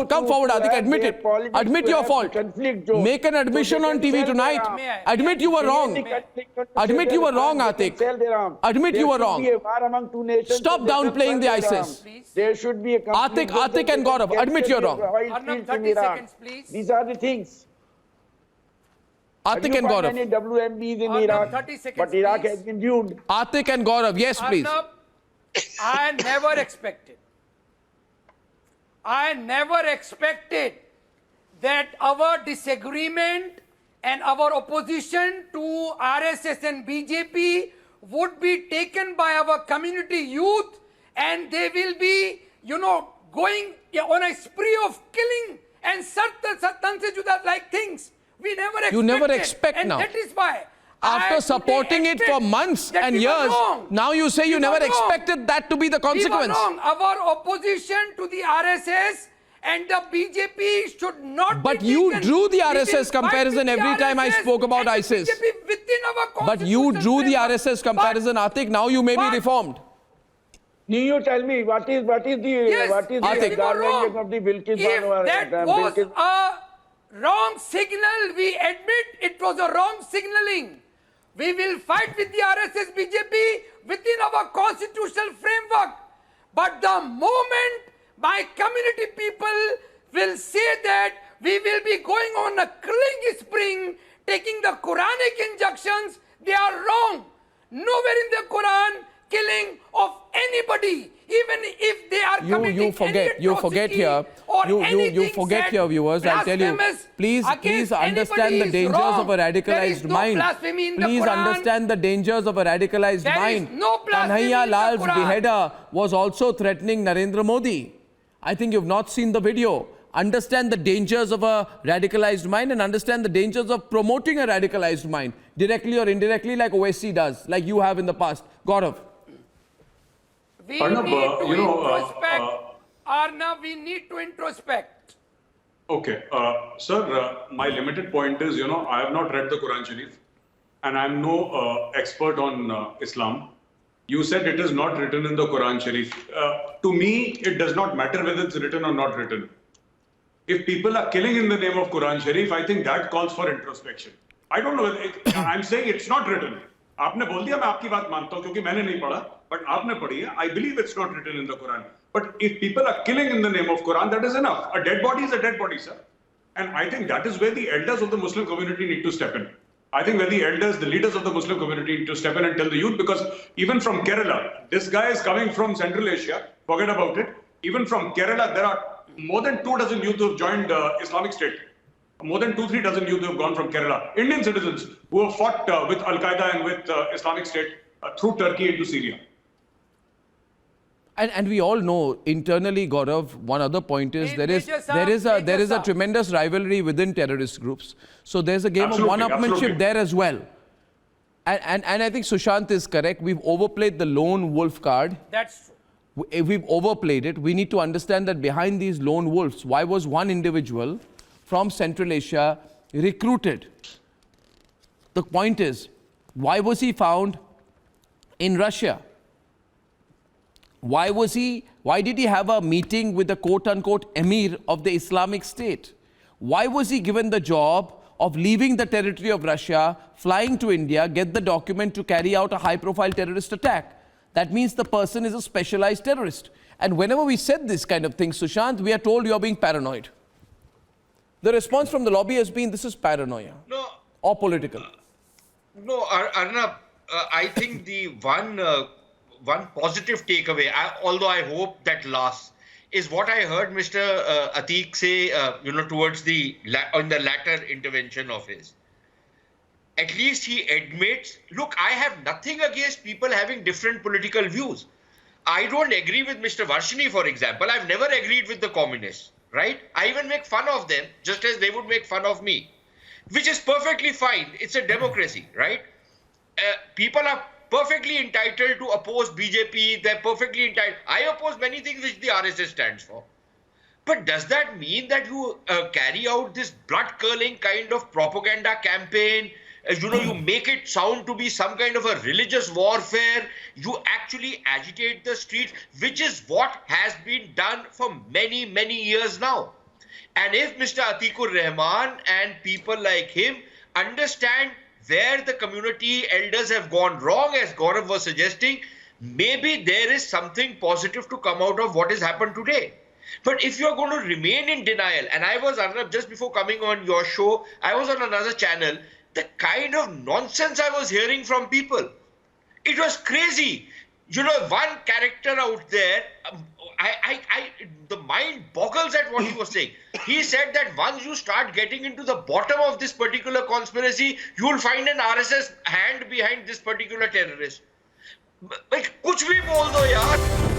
Come forward, Atiq. Admit it. Admit your fault. Make an admission on TV tonight. Admit you were wrong. Admit you were wrong, Atiq. Admit you were wrong. Stop downplaying the ISIS. There should be a Atiq and Gaurav, admit you're wrong. 30 seconds, please. These are the things. Atiq and Gaurav. Many WMBs in Iraq, 30 seconds, but Iraq please. has been doomed. Atiq and Gaurav, yes, please. Arnab, I never expected that our disagreement and our opposition to RSS and BJP would be taken by our community youth, and they will be, going on a spree of killing and like things. We never expected. You never expect and now. That is why. After supporting it for months and years, now you say you never expected that to be the consequence. We were wrong. Our opposition to the RSS and the BJP should not But be you taken. drew the We will RSS fight comparison with the every time I RSS spoke about and the ISIS. BJP within our But you drew the framework. RSS comparison, Atiq. Now you may be reformed. You tell me what is the Atiq. garnering of the Bilkis If that was a wrong signal, we admit it was a wrong signaling. We will fight with the RSS BJP within our constitutional framework. But the moment my community people will say that we will be going on a killing spree, taking the Quranic injunctions, they are wrong. Nowhere in the Quran killing of anybody, even if they are committing You forget any here. or You anything forget said here, viewers. I'll tell you. blasphemous Please against understand the anybody is dangers wrong. of a There is radicalized no mind. blasphemy in the Please Quran. understand the dangers of a radicalized There is mind. no blasphemy Kanhaiya in the Lal's Quran. beheader was also threatening Narendra Modi. I think you've not seen the video. Understand the dangers of a radicalized mind and understand the dangers of promoting a radicalized mind, directly or indirectly, like OSC does, like you have in the past. Gaurav. We Arnab, need to introspect. Arnab, we need to introspect. Okay, sir, my limited point is, I have not read the Quran Sharif and I'm no expert on Islam. You said it is not written in the Quran Sharif. To me, it does not matter whether it's written or not written. If people are killing in the name of Quran Sharif, I think that calls for introspection. I don't know whether I'm saying it's not written. आपने बोल दिया मैं आपकी बात मानता हूं क्योंकि मैंने नहीं पढ़ा, but आपने पढ़ी है. I believe it's not written in the Quran. But if people are killing in the name of Quran, that is enough. A dead body is a dead body, sir. And I think that is where the elders of the Muslim community need to step in. I think where the elders, the leaders of the Muslim community need to step in and tell the youth, because even from Kerala, this guy is coming from Central Asia, forget about it. Even from Kerala, there are more than 24 youth who have joined Islamic State. More than 2-3 dozen youth who have gone from Kerala. Indian citizens who have fought with Al-Qaeda and with Islamic State through Turkey into Syria. And we all know internally, Gaurav, one other point is there is a tremendous rivalry within terrorist groups. So there's a game of one-upmanship there as well. And I think Sushant is correct. We've overplayed the lone wolf card. That's true. We've overplayed it. We need to understand that behind these lone wolves, why was one individual from Central Asia recruited? The point is, why was he found in Russia? Why did he have a meeting with the quote-unquote emir of the Islamic State? Why was he given the job of leaving the territory of Russia, flying to India, get the document to carry out a high-profile terrorist attack? That means the person is a specialized terrorist. And whenever we said this kind of thing, Sushant, we are told you are being paranoid. The response from the lobby has been, this is paranoia. No. Or political. No, Arnab, I think the one positive takeaway, although I hope that lasts, is what I heard Mr. Atiq say, towards on the latter intervention of his. At least he admits, look, I have nothing against people having different political views. I don't agree with Mr. Varshini, for example. I've never agreed with the communists, right? I even make fun of them, just as they would make fun of me, which is perfectly fine. It's a democracy, right? People are perfectly entitled to oppose BJP. They're perfectly entitled. I oppose many things which the RSS stands for. But does that mean that you carry out this blood-curdling kind of propaganda campaign? You make it sound to be some kind of a religious warfare. You actually agitate the streets, which is what has been done for many, many years now. And if Mr. Atiq-Ur-Rehman and people like him understand where the community elders have gone wrong, as Gaurav was suggesting, maybe there is something positive to come out of what has happened today. But if you're going to remain in denial, and I was, Arnab, just before coming on your show, I was on another channel, the kind of nonsense I was hearing from people, it was crazy. You know, one character out there, the mind boggles at what he was saying. He said that once you start getting into the bottom of this particular conspiracy, you will find an RSS hand behind this particular terrorist. Like, कुछ भी बोल दो यार.